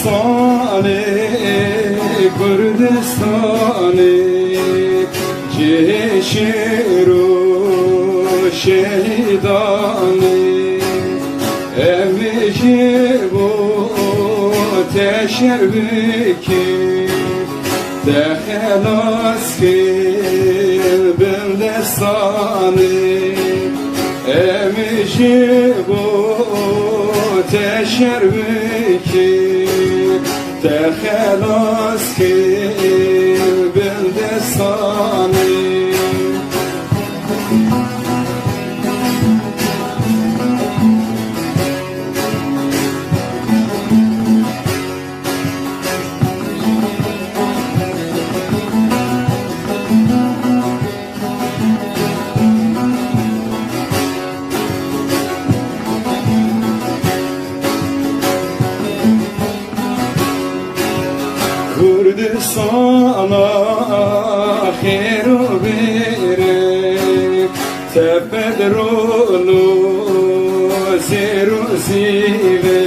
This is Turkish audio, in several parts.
Kurdistani, Kurdistani, ceşiru şehidani, evci bu teşebbüki, dehelas ki bildestani, evci bu teşebbüki, تخلص كي بلدستاني Kurdistana khairu berek tepedrolu zeru zive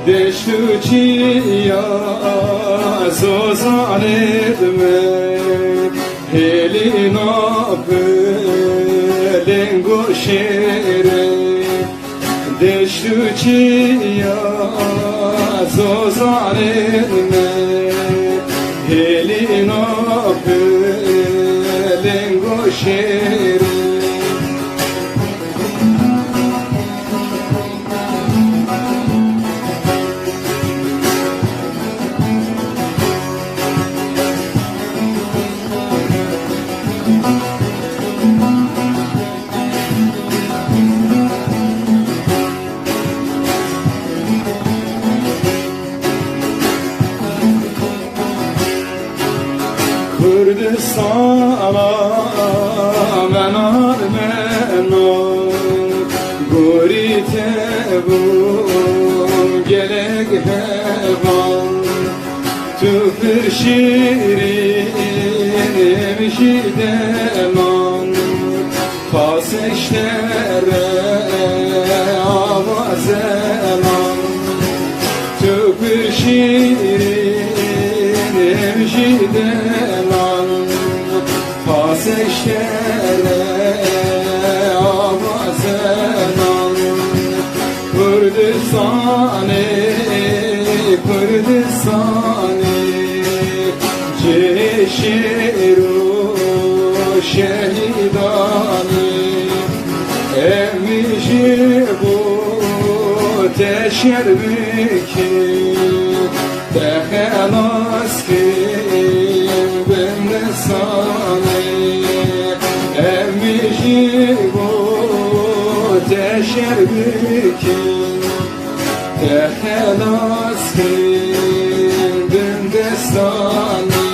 deştu çiya zozanedme helina pelengo şere deştu çiya zozanedme Helina pelengo şere Kurdistana menar gorite bu gelek hevan tüfür şirin emşideman paseşlere avazeman tüfür şirin emşideman paseşlere avazeman Kurdistani, Kurdistani ceşiru şehidani emci bu teşebbüki tehelas ki bendesani emci bu teşebbüki tehelas ki bendesani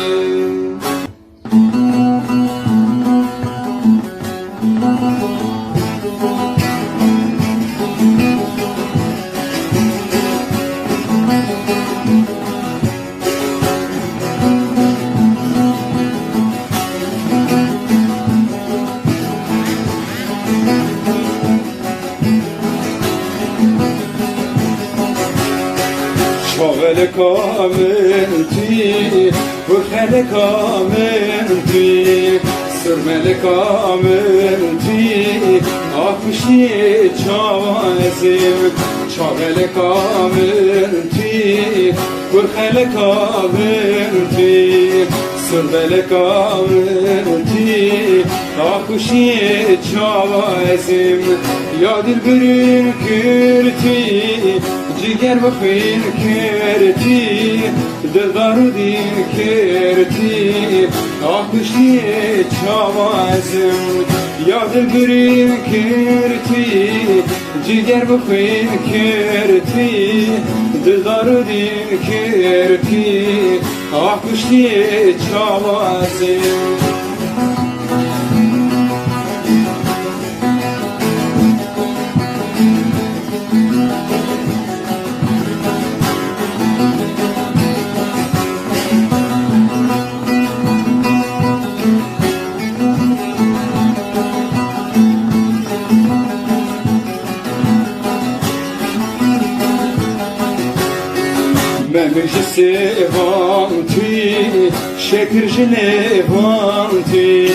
شغل کامل توی بخل کامل توی سرمل کامل توی آفشی چاوازیم شغل کامل توی بخل کامل توی سرمل کامل توی آفشی چاوازیم یادل بریم کرتی Ciger bakayım kerti, dıldarı din kerti, akışlı çavazım, yadır göreyim kerti, ciger bakayım kerti, dıldarı din kerti, ah kuşti çavazim Memeci sevanti, şekirci levanti,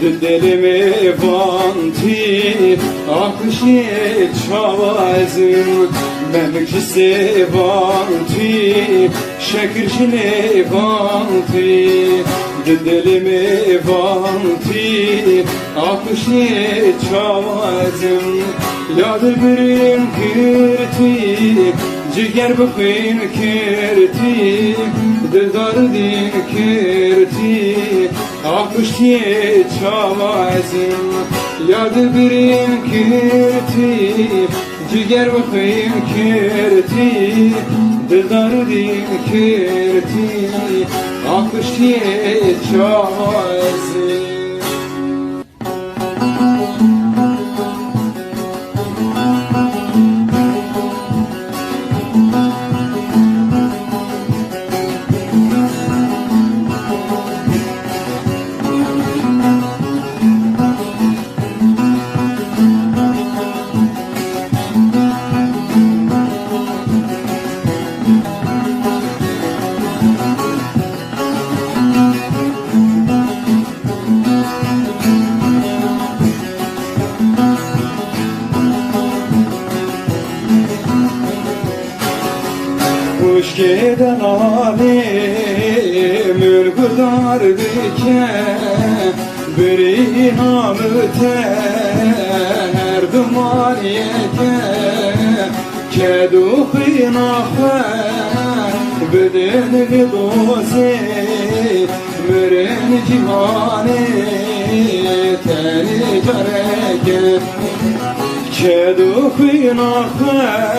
dilimi vanti, akışı çavazım. Memeci sevanti, şekirci levanti, dilimi vanti, akışı çavazım. Yadı birim kirti, Ciger bıkın kirti, dildar din kirti, akıştiye çavazım. Yadı birim kirti, ciger bıkın kirti, dildar din kirti, akıştiye çavazım. Kuş giden alim ürgüdar diken bir inamı ter duman yeken keduhi nafer bedeni doze müren cihane teni careket keduhi nafer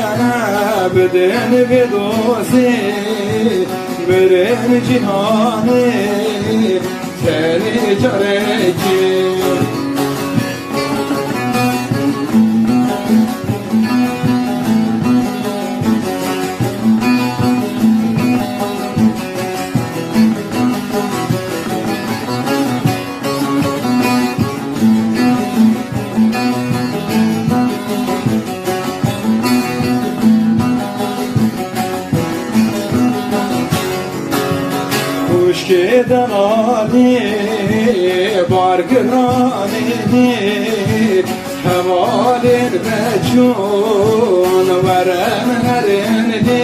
bedeni doze müren cihane teni careket Kuş giden ali bargırani hevalin becun veren herini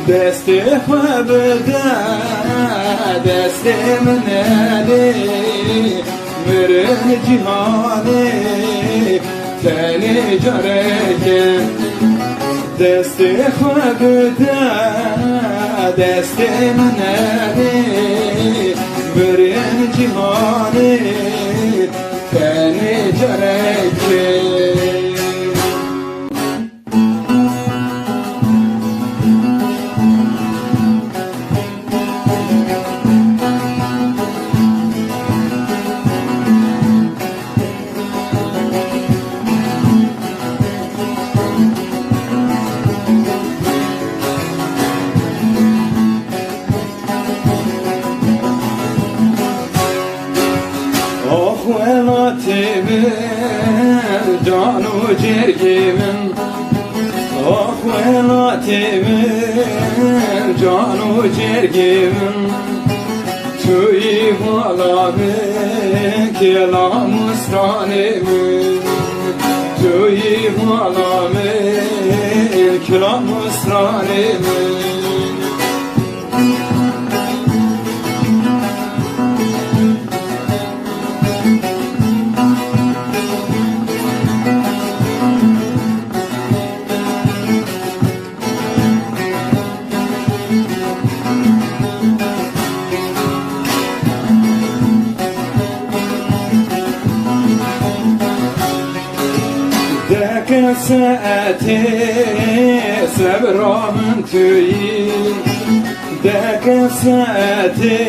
desti xebde desti mineli mirin cihani teni careken desti xebde desti mineli mirin cihani teni careken Canu cergimin ah velatimin canu cergimin tüy malabe kelam ısranimin tüy malabe kelam ısranimin ساعتي صبر من توي دك ساعتي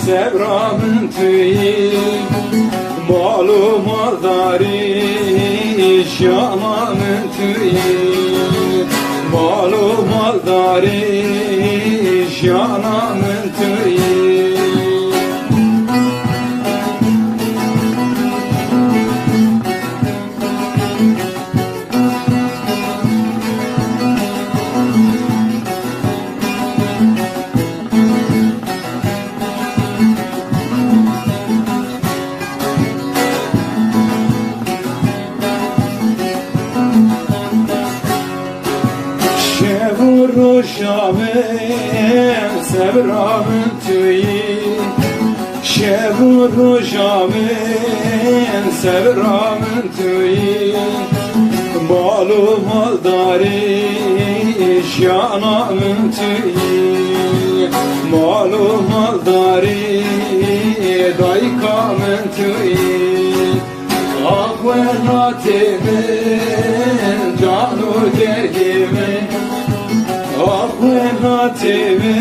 سبرا من توي مالو مالداري شاما من توي مالو مالداري شانا من توي Rojamın sevramın tüyü Şevur rojamın sevramın tüyü Malu maldari şanamın tüyü Malu maldari daykamın tüyü Akvenatimin canu dergimin Akvenatimin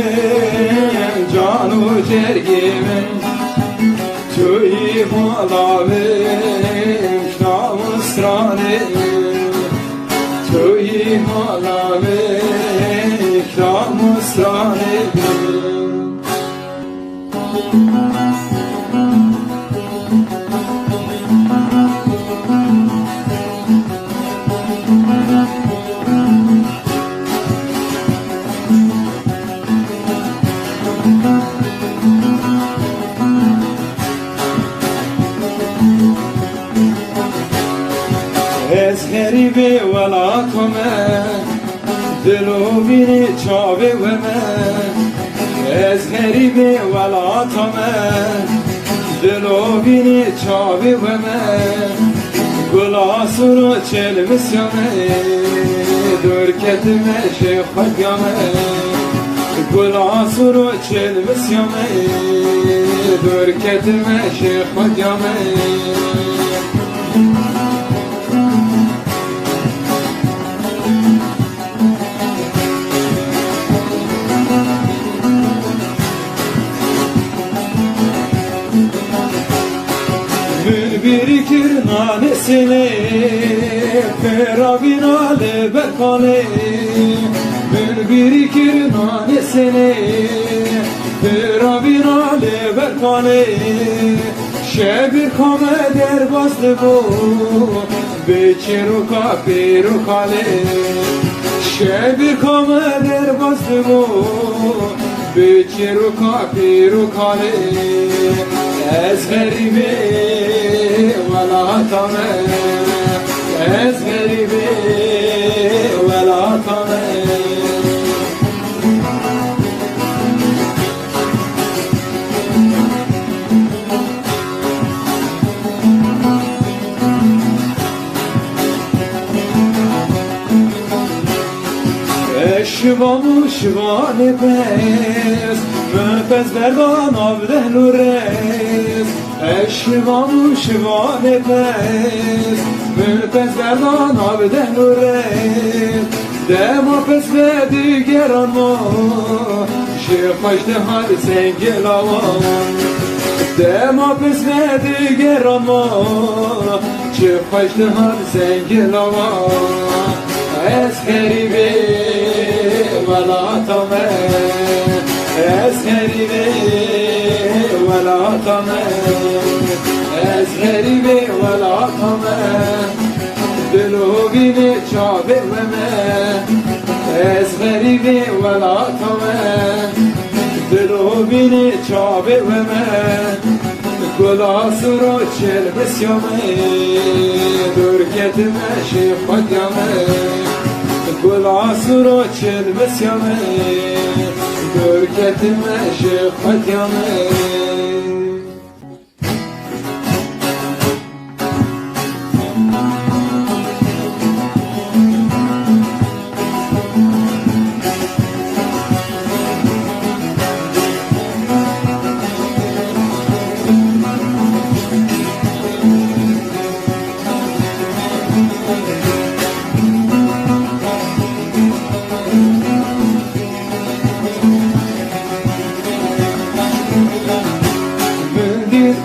canu cergimin Tüy malavim şnamusranim Tüy malavim şnamusranim Ezheri be velatome Dilu bini çavi veme Ezheri be velatome Dilu bini çavi veme Gulasuru çelmisyame Dörketime şeyhat yame Gulasuru çelmisyame Dörketime şeyhat yame birikir nanesini Ferabinale bekale Bül birikir nanesini Ferabinale bekale Şebir kameder bastı bu Beçeruka perukale Şebir kameder bastı bu Beçeruka perukale Ezheri be velatame Ezheri be velatame Eşvamu şvane pes Mönpez verdan avde nures Eşvamu şvane pes Mönpez verdan avde nures Dema pes ve digeran mo Şefaşte hal sengel avan Dema pes ve digeran mo Şefaşte hal sengel avan Ezheri be velatame Ezheri be velatame Ezheri be velatame Dilu bini çavirveme Ezheri be velatame Dilu bini çavirveme Gulasuro çelmisyame Dörketime şefkat yame Gulasuro çelmisyame Dörketime şefkat yame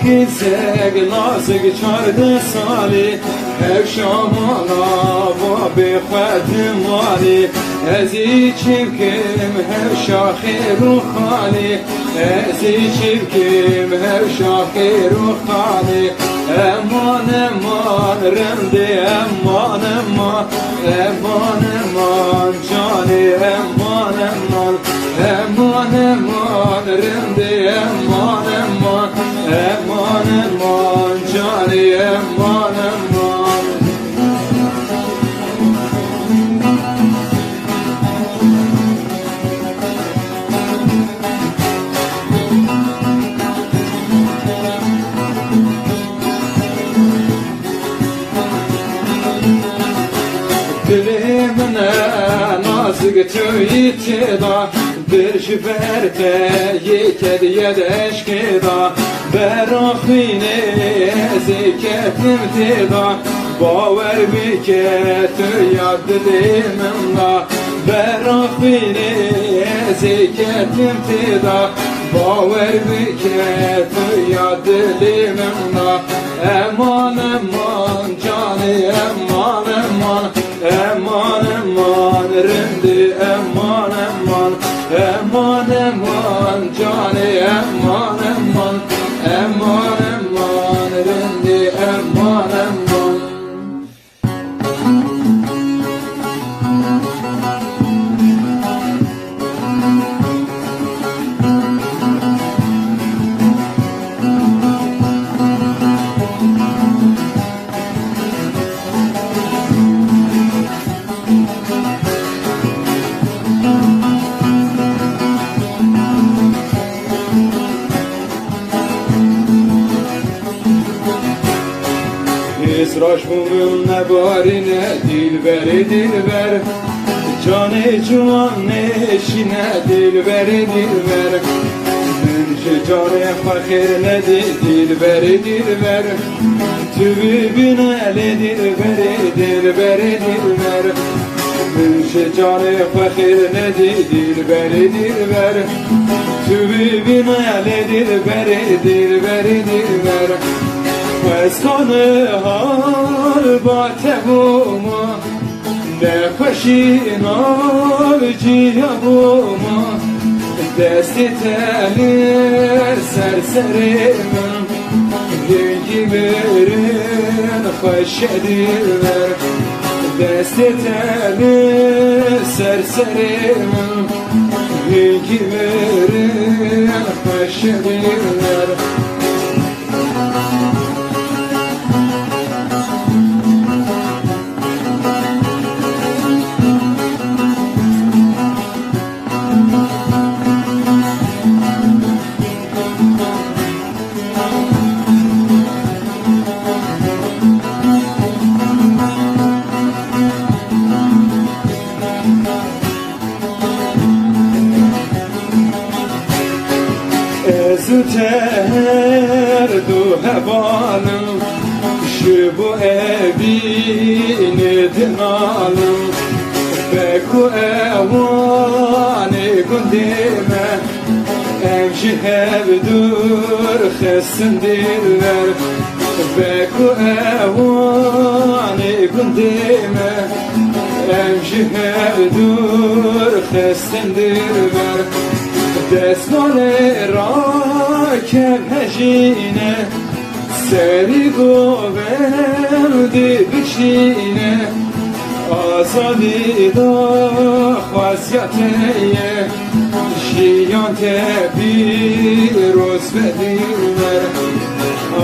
kizek nazik çardı sali Ev şamana va bexwedim mali Ez içimkim hev şahir u khali Ez içimkim hev şahir u khali Eman eman remdi eman eman Eman eman cani eman eman Eman eman remdi eman eman Eman eman cani eman eman Dilimine nazik tüyiti da Bir şiferte yeked yedeşki da Berakhine ziketim tida Baver biketu yad dilimimla Berakhine ziketim tida Baver biketu yad dilimimla Eman eman cani eman eman Eman eman rindi eman eman Eman eman cani eman eman Eman eman rindi eman eman İsraç bugün ne bari ne dilberi dilber Canı cuan neşine dilberi dilber Münşi canı fakir ne dilberi dilber Tübü bineli dilberi dilberi dilber Münşi canı fakir ne dilberi dilber Tübü bineli dilberi dilberi dilber Feskanı hal batebuma Ne peşin avciyabuma Desti telir serserimin Gengi verin hoşedirler Desti telir serserimin Gengi verin hoşedirler Züter du hevalım Şu bu evini dinalım Beku evani gündime Emşi hevdur xessin diller Beku evani gündime Emşi hevdur xessin diller Desmane rakem hecine Seri goverdi bişine Azadi da xasiyateye Şiyan tepiroz vedirler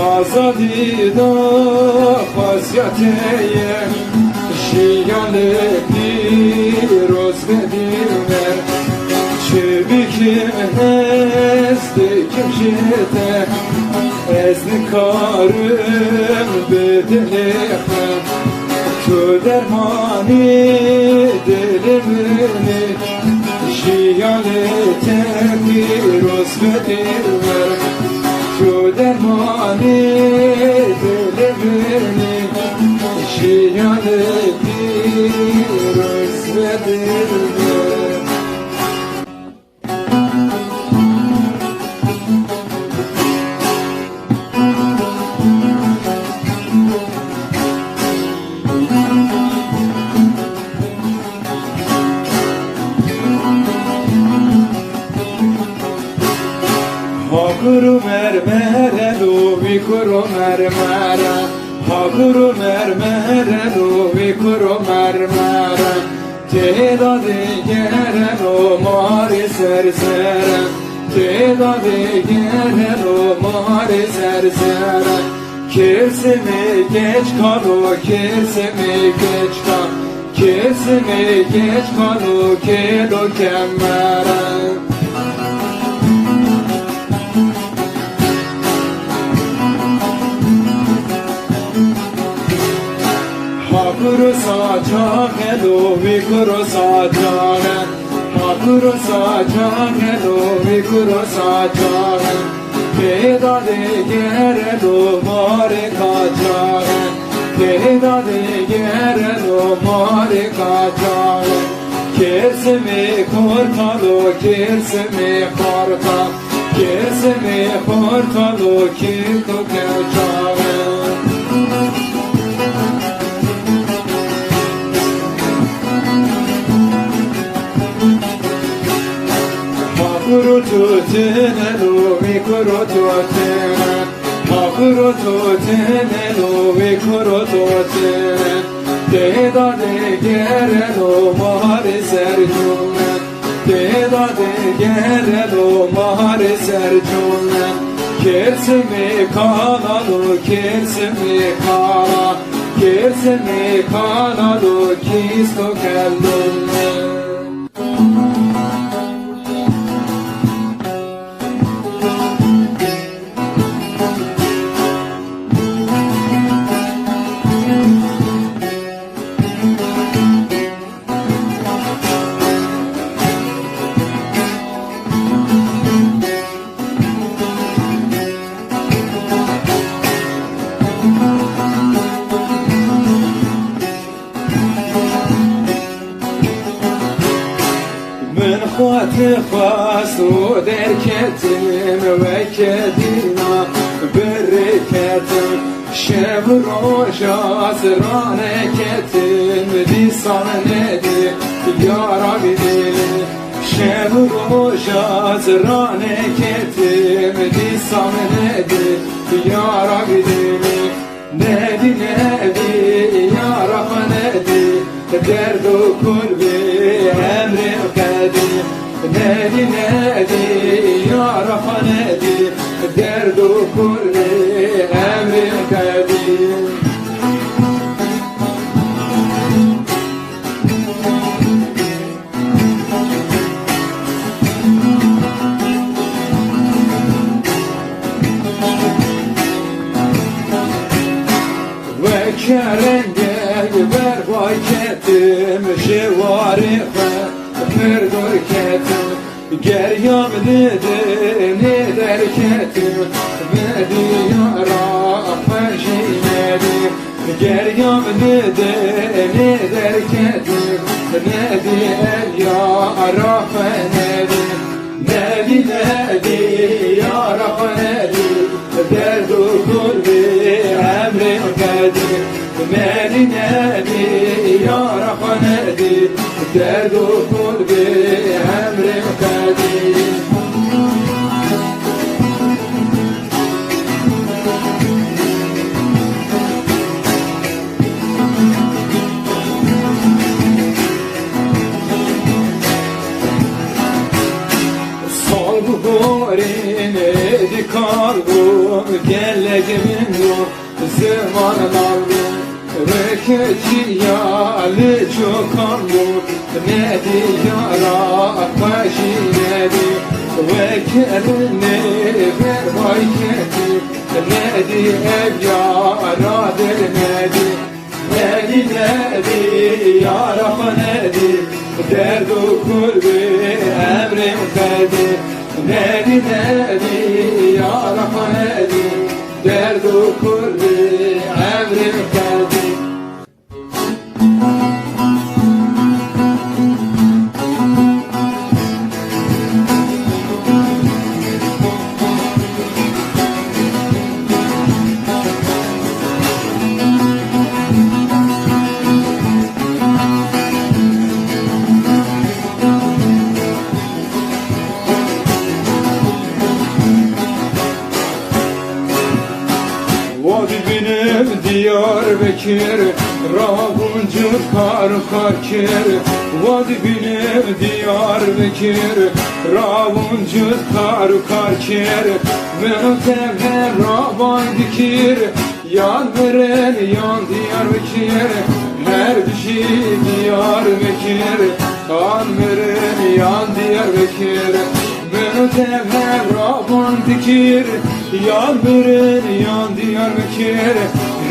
Azadi da xasiyateye Şiyan tepiroz vedirler Çebikim ezdikim jete Ezni karım bedelekhem Tu dermani dilimini Şiyalete piroz vedirler Tu dermani dilimini Şiyalete piroz vedirler Hakuru mermere lovi kuru mermere Hakuru mermere lovi kuru mermere Teda digere lo mari sersere Teda digere lo mari sersere Kersimi geç kalu kersimi geç kal Kersimi geç kalu kelo kemmere Hakuru saçane lovi kuru saçane Hakuru saçane lovi kuru saçane Teda digere lo mari kaçane Teda digere lo mari kaçane Kersimi korkalu kersimi korka Kersimi korkalu kirtu keçane Hakuru tutene lovi kuru tutene Hakuru tutene lovi kuru tutene Teda digere lo mari sercune Teda digere lo mari sercune Kersimi kanalu kersimi kana Kersimi kanalu kisto kellune خواستو درکتیم و کدینا برکتیم شب روش آسرانه کتیم دیسان ندی یارا بیدیم شب روش آسرانه کتیم دیسان ندی یارا بیدیم ندی ندی یارا ندی درد و کلبی امری قدیم نادي نادي يا رب نادي درد كل امر قديم وكرنجك بروايتم شوارقه Perdor ketim, geryam ne der ketim, medi yara faşi medi, geryam ne der ketim, medi el yara fenedi, nedi yara fenedi, derdu kulbi emri kadim, nedi yara fenedi. درد و قرب امر قدیم Sol bu gorine dikargum geleceğimin yok zamanlarım Reketi yâli çokandu Nedi yara akbaşi nedi Vekelini ver vayketi Nedi ev yara del nedi Nedi yara nedi Derdu kulbi emrim kedi Nedi yara nedi Derdu kulbi emrim kedi Vadi benim Diyarbakır, Ravuncu karkir. Vadi benim Diyarbakır, Ravuncu karkir. Benim tevher ravan dikir, yan veren yan Diyarbakır. Her bir şey Diyarbakır, kan veren yan Diyarbakır. Benim tevher ravan dikir, yan veren yan Diyarbakır.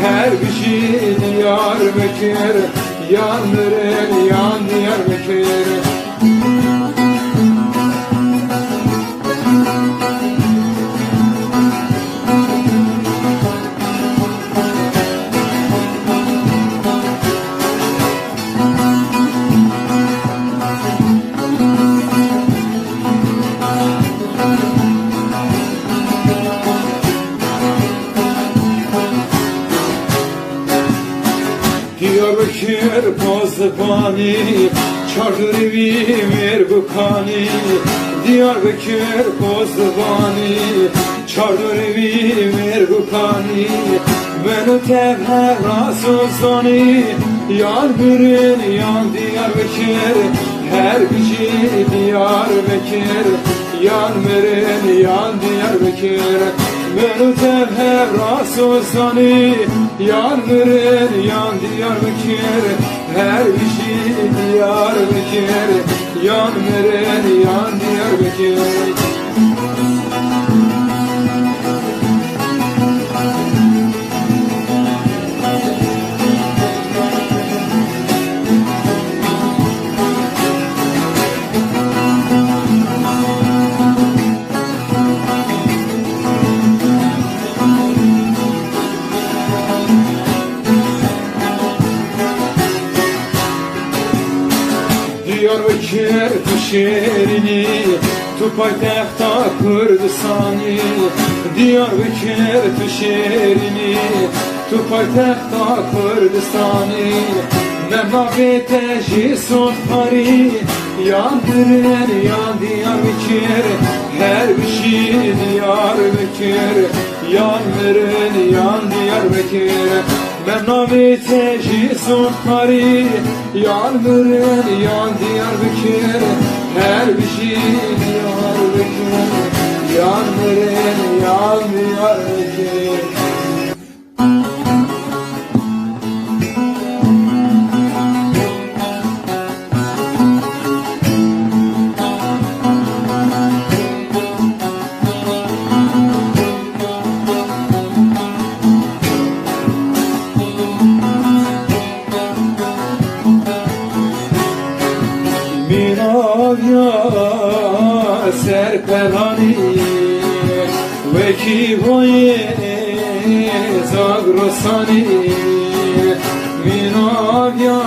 Her bir şey Diyarbakır, yan veren yan Diyarbakır. Diyarbakır Pozbani, Çardırıvi Merbukani. Diyarbakır Pozbani, Çardırıvi Merbukani. Beni tevher rasuzani, yan birin yan Diyarbakır. Her bir şey Diyarbakır, yan birin yan Diyarbakır. Beni tevher rasuzani, yan birin yan Diyarbakır. Her bir şey Diyarbakır, yan birin yan Diyarbakır. Diyarbakır tu şehrini, tu paytexta Kürdistan'ı. Diyarbakır tu şehrini, tu paytexta Kürdistan'ı. Memlakete jisot pari, yan diren yan Diyarbakır. Her bir şey Diyarbakır, yan veren yan Diyarbakır. Memlakete jisot pari, yan veren yan Diyarbakır. Her bir şey Diyarbakır, yan veren yan Diyarbakır. Minavya serpelani ve ki boye zagrosani. Minavya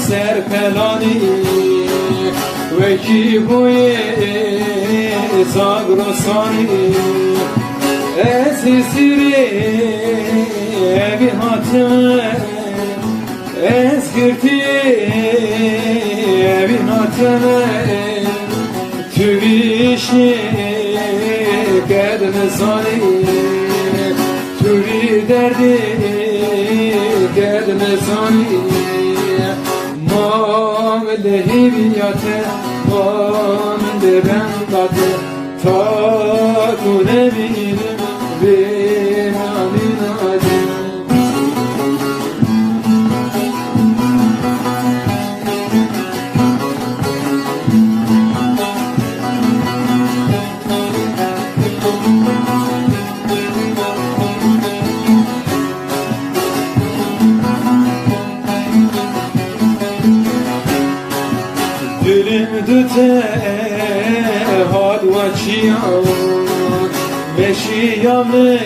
serpelani ve ki boye zagrosani. Ezisiri evi hatime eskirti evin atene. Tüvişi kedme sani, tüvi derdi kedme sani. Mamde hiviyate, mamde bendate. Ta tu ne bilim bin aminade. Dilim düte hadvaçiyan, meşiyame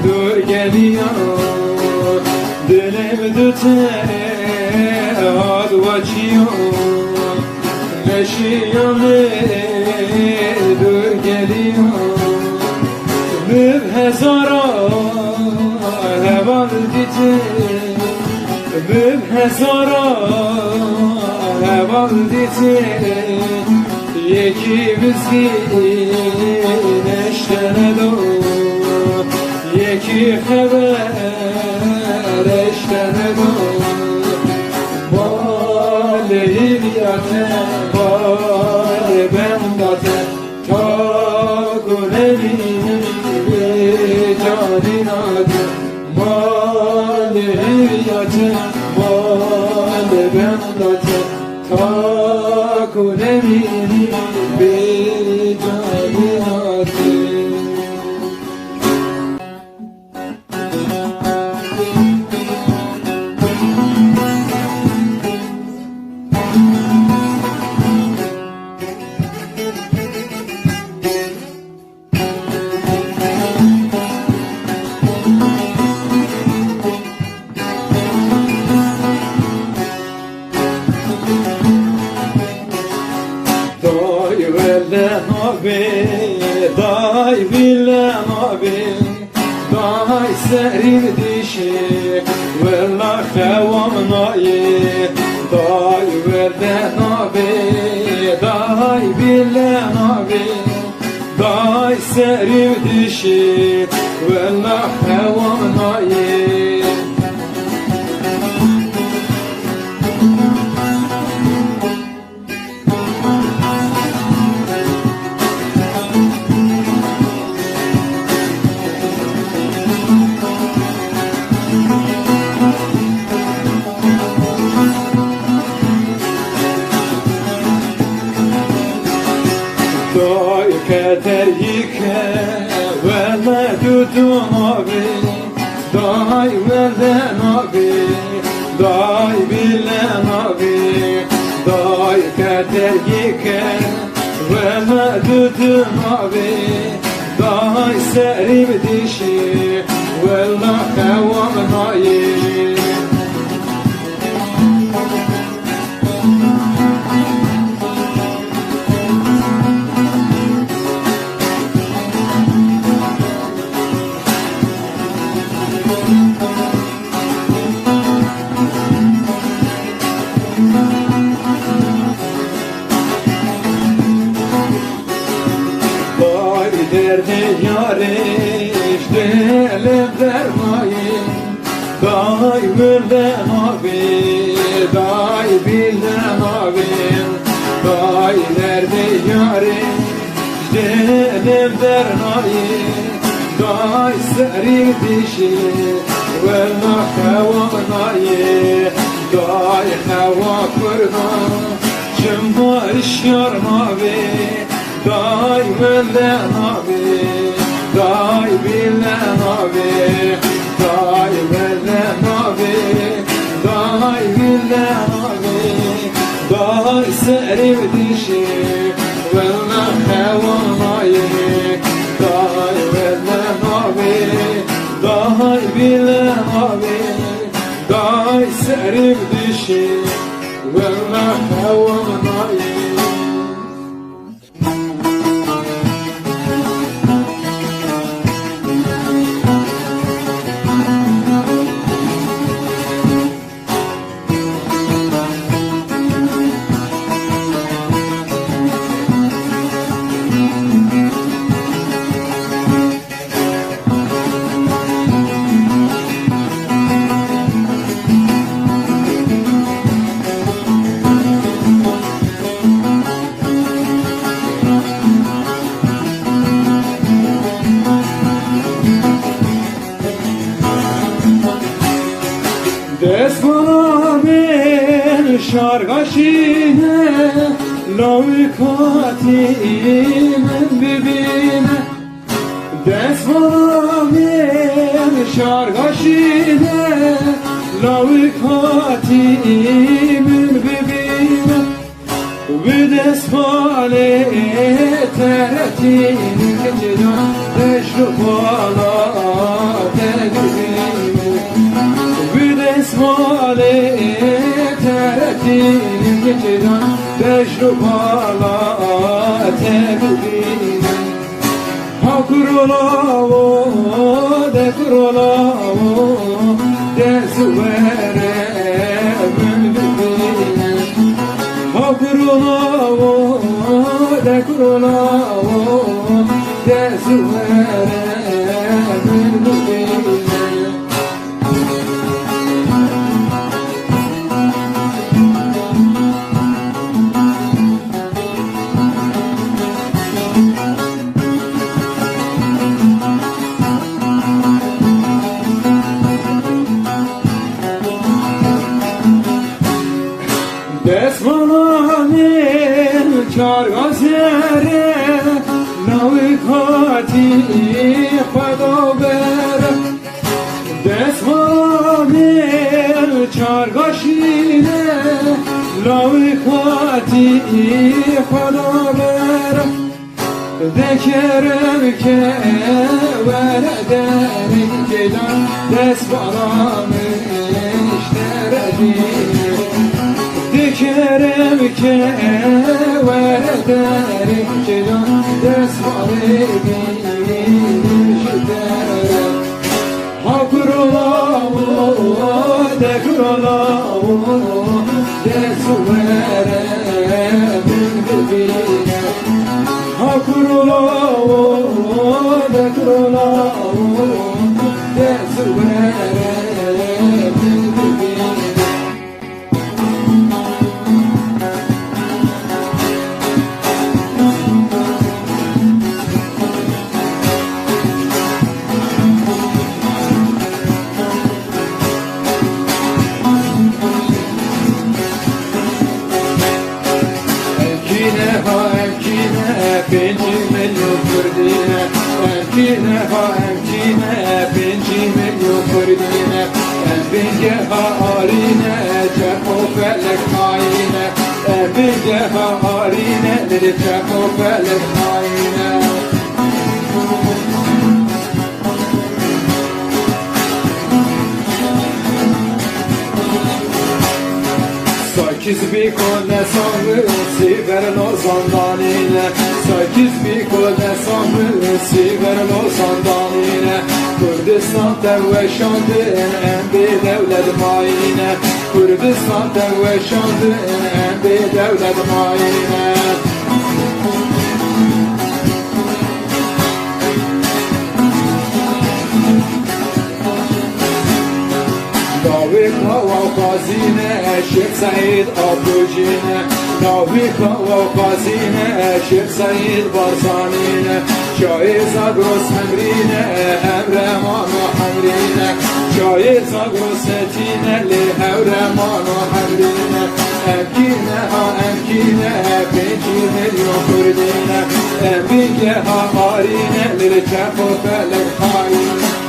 dur geliyan. Dilim düte hadvaçiyan, meşiyame dur geliyan. Mübhezara heval dite, mübhezara heval dite. Yekimiz ki neştene do, خبر اشتنگان بالیم یاته بار بنداته تا گنبینی به جانی ناده بالیم یاته بال بنداته تا گنبینی به جانی ناده Dai bile nabi dai serin dişi valla xavam nayi dai verde nabi dai bile nabi dai serin dişi valla xavam nayi Dai kader yıke valla tutun abi Dai verden abi Dai bilen abi Dai kader yıke valla tutun abi Dai serim dişi valla kavam nayi Derde yariş delim dermayın Day birden abi Day bilden abim Day derde yariş delim dermayın Day serin dişi Valla hava nayi Day hava kurban Cımbariş yarmavi Dai bilen abi, dai bilen abi, dai bilen abi, dai bilen abi, dai serim dişi, valla hevanayı, dai bilen abi, dai bilen abi, dai serim dişi, valla hevanayı. Desmana ben şargaşine Lavukatimin bibine Desmana ben şargaşine Lavukatimin bibine Videsmale teretin geceden Teşrufala tegibine Videsmale teretin geceden Teşrufala tegibine Hakurolavo dekurolavo Desuvere bülbüline Hakurolavo dekurolavo Desuvere bülbüline خواتی خدا برم دست مامل چارگاشینه لاوی خواتی خدا برم ذکرم که ورداری جدان دست برامش تردی ذکرم که ورداری جدان دست برامش تردی Hakurula dekurula desuvere bülbüline Hakurula dekurula desuvere bülbüline Benci milyon kurdine Emkine ha emkine Benci milyon kurdine Embinge ha arine Çeko felek haine Embinge ha arine Çeko felek haine Sekiz bir kone sanrı Siverin o zandanine Sekiz bir kone sanrı Siverin o zandanine Kurdistan tevveşandın En bir devlet maine Kurdistan tevveşandın En bir devlet maine Davik hava kazine Şeyh Said Abdülcine Davik hava kazine Şeyh Said Barzanine Şair Zagros Emrine Emremanu Hamrine Şair Zagros Etine Li Evremanu Hamrine Emkine ha emkine Benci milyon kurdine Embinge ha harine Li Çeko felek haine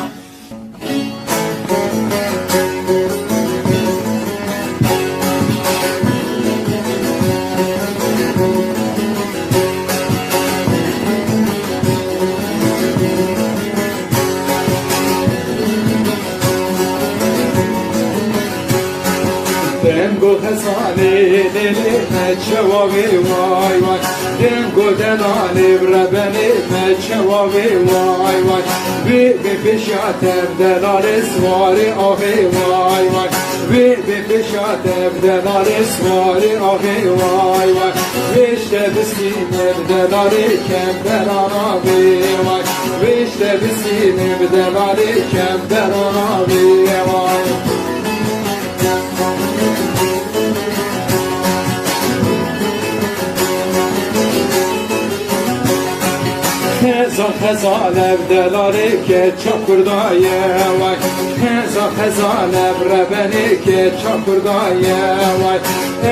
Dengo khazane lele mechawavi vay vay Dengo delale brebene mechawavi vay vay Ve pişatev delale svari ahi vay vay Ve pişatev delale svari ahi vay vay Veşte biskinev delale kemberana vay Veşte biskinev delale kemberana vay Hezal evdelari ke çakırdaye vay Hezal evrebeni ke çakırdaye vay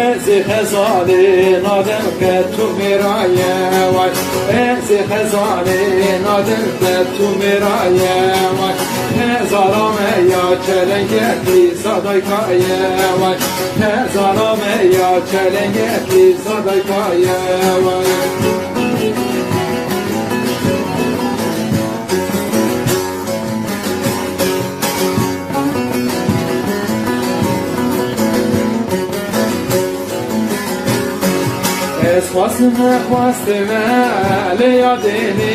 Ezi hezali nadim ke tumiraye vay Ezi hezali nadim ke tumiraye vay Hezalame ya çelengekli sadaykaye vay Hezalame ya çelengekli sadaykaye vay خواستمه خواستمه لیادینی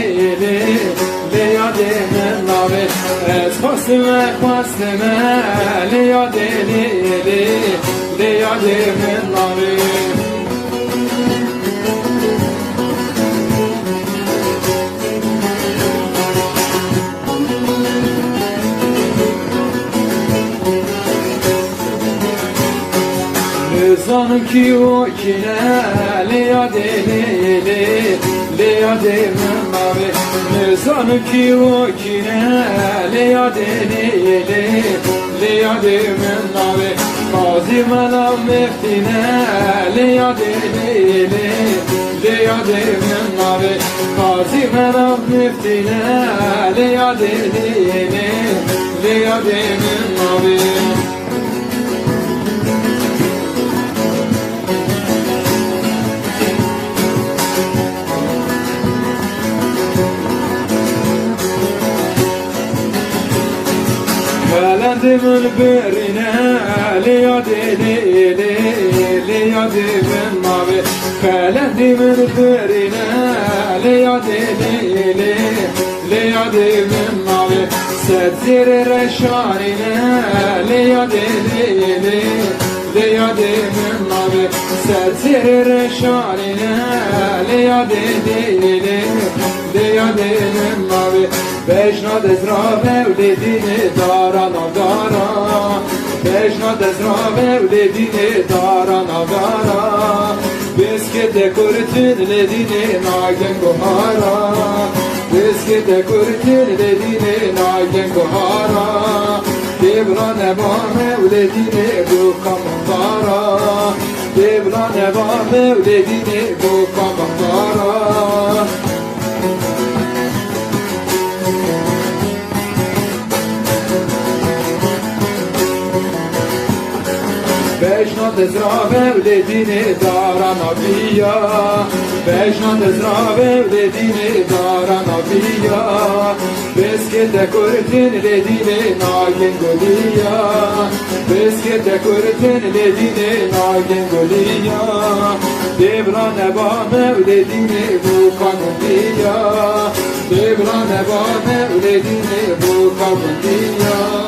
لیادینی ناوی خواستمه خواستمه لیادینی لیادینی ناوی Zanım ki o kine liyadeni liyadeni navi نزان کی و کینه لیادینی لیادی من ناوی قاضی منم مفتینه لیادینی لیادی من ناوی قاضی منم مفتینه لیادینی لیادی من ناوی Felendimin birine liyadini liyadimin mavi Felendimin birine liyadini liyadimin mavi Setziri reşanine liyadini liyadimin mavi Setziri reşanine liyadini liyadimin mavi Beşna dezra mevledini darana dara Beşna dezra mevledini darana dara Biskete kurtin ledini nagen gohara Biskete kurtin ledini nagen gohara Devra neba mevledini bu kamandara Devra neba mevledini bu kamandara Beşna dezra mevledini darana biya Beşna dezra mevledini darana biya Beskete kurtin ledini nagin goliya Beskete kurtin ledini nagin goliya Devra neba mevledini bu kanun biya Devra neba mevledini bu kanun biya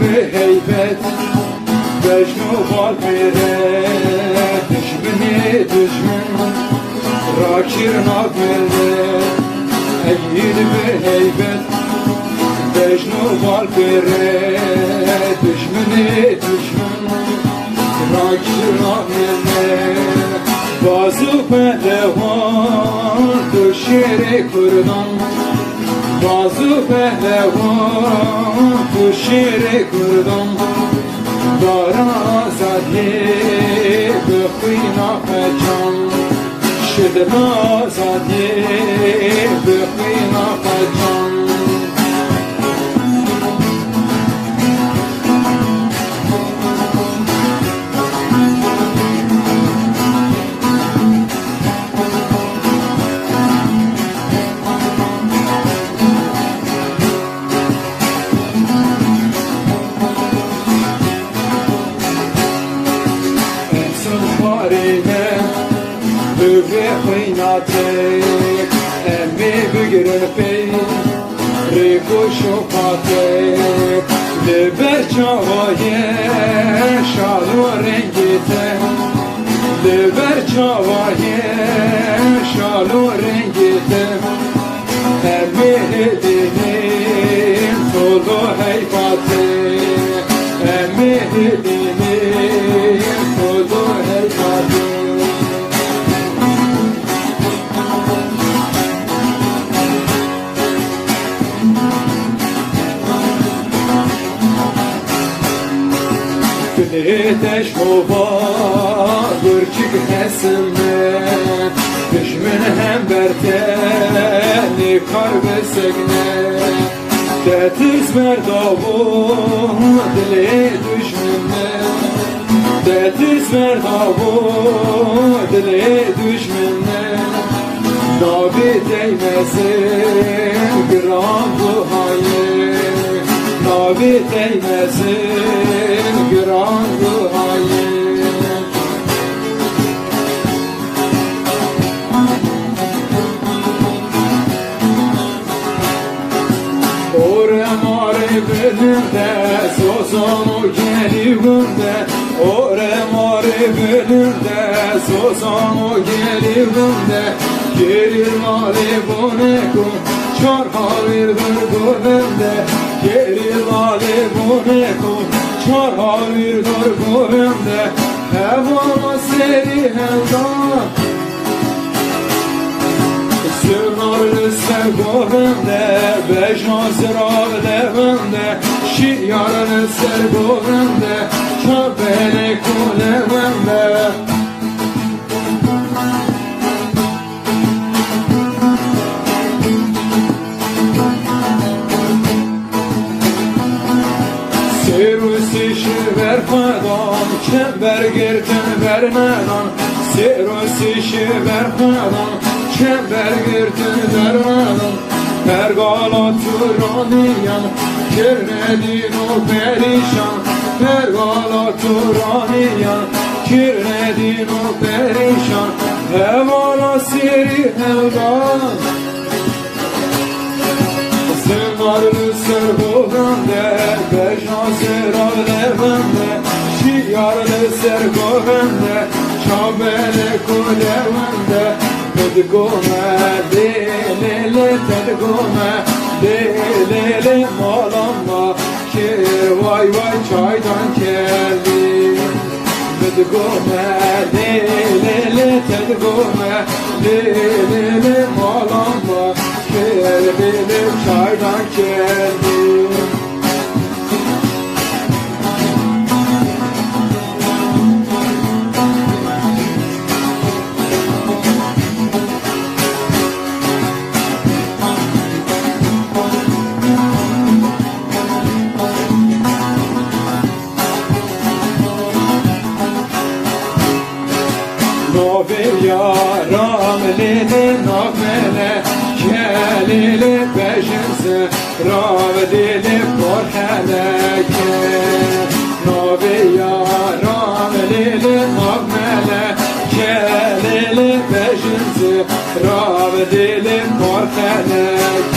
bir heybet Beşnu var bire Düşmeni düşman Rakir nakmelde Eğil bir heybet Beşnu var bire Düşmeni düşman Rakir nakmelde Bazı pehlevan Düşeri kurdan Bazı pehlevan bu şiiri kurdum Dara azadi bıkhina pecan Şidna azadi bıkhina pecan Böbre kıynatek Emmi bügürün pey Riko şopatek Liber çavaye Şalu rengite Liber çavaye Şalu rengite Emmi hedinim Tolu heyfatek Emmi hedinim Tolu heyfatek Teş baba Gürçük hesime Düşmün hem berteni Karbe segne Tetiz merdavu Dili düşmünne Tetiz merdavu Dili düşmünne Nabi değmesin Gram duhayı Nabi değmesin Gram duhayı bölümde Sozan o gelivimde Ore mari bölümde Sozan o gelivimde Gelir mali bonekum Çar havirdir gövemde Gelir mali bonekum Çar havirdir gövemde Hevana seri heldan Sırnarlı sergovemde Bejna zirav levemde Şiyarlı sergovemde Çabele kulevemde Serusi şiver fadan Çember girtin vermedan Serusi şiver fadan Çember girtin vermedan Pergala turaniyan Kirnedin o perişan Pergala turaniyan Kirnedin o perişan Hevala seri hevdan Zırvarlı sergovemde Bejna zirav levemde Şiyarlı sergovemde Çabele kulevemde Tedgome delele tedgome delele malama Ki vay vay çaydan geldi Tedgome delele tedgome delele malama Kelbili çaydan geldi Novi yaram lili nafele Kelili beşinse Ravdili porheleke Novi yaram lili nafele Kelili beşinse Ravdili porheleke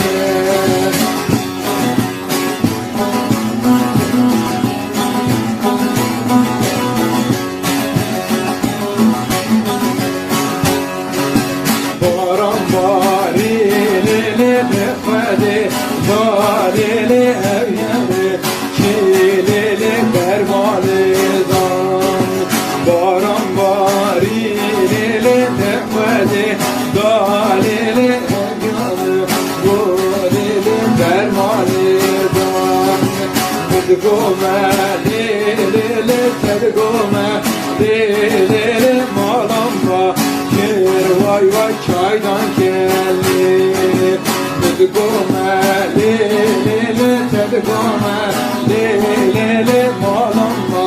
Dalili evyeli, çilili bermalidan Baran varilili tefvedi Dalili evyeli, dalili bermalidan Tedgome, dilili tedgome Dilili malamba, kir vay vay çaydan geldi Tedgome, lelele tedgome Lelele malamba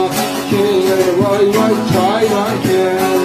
Kir vay vay çaydan gel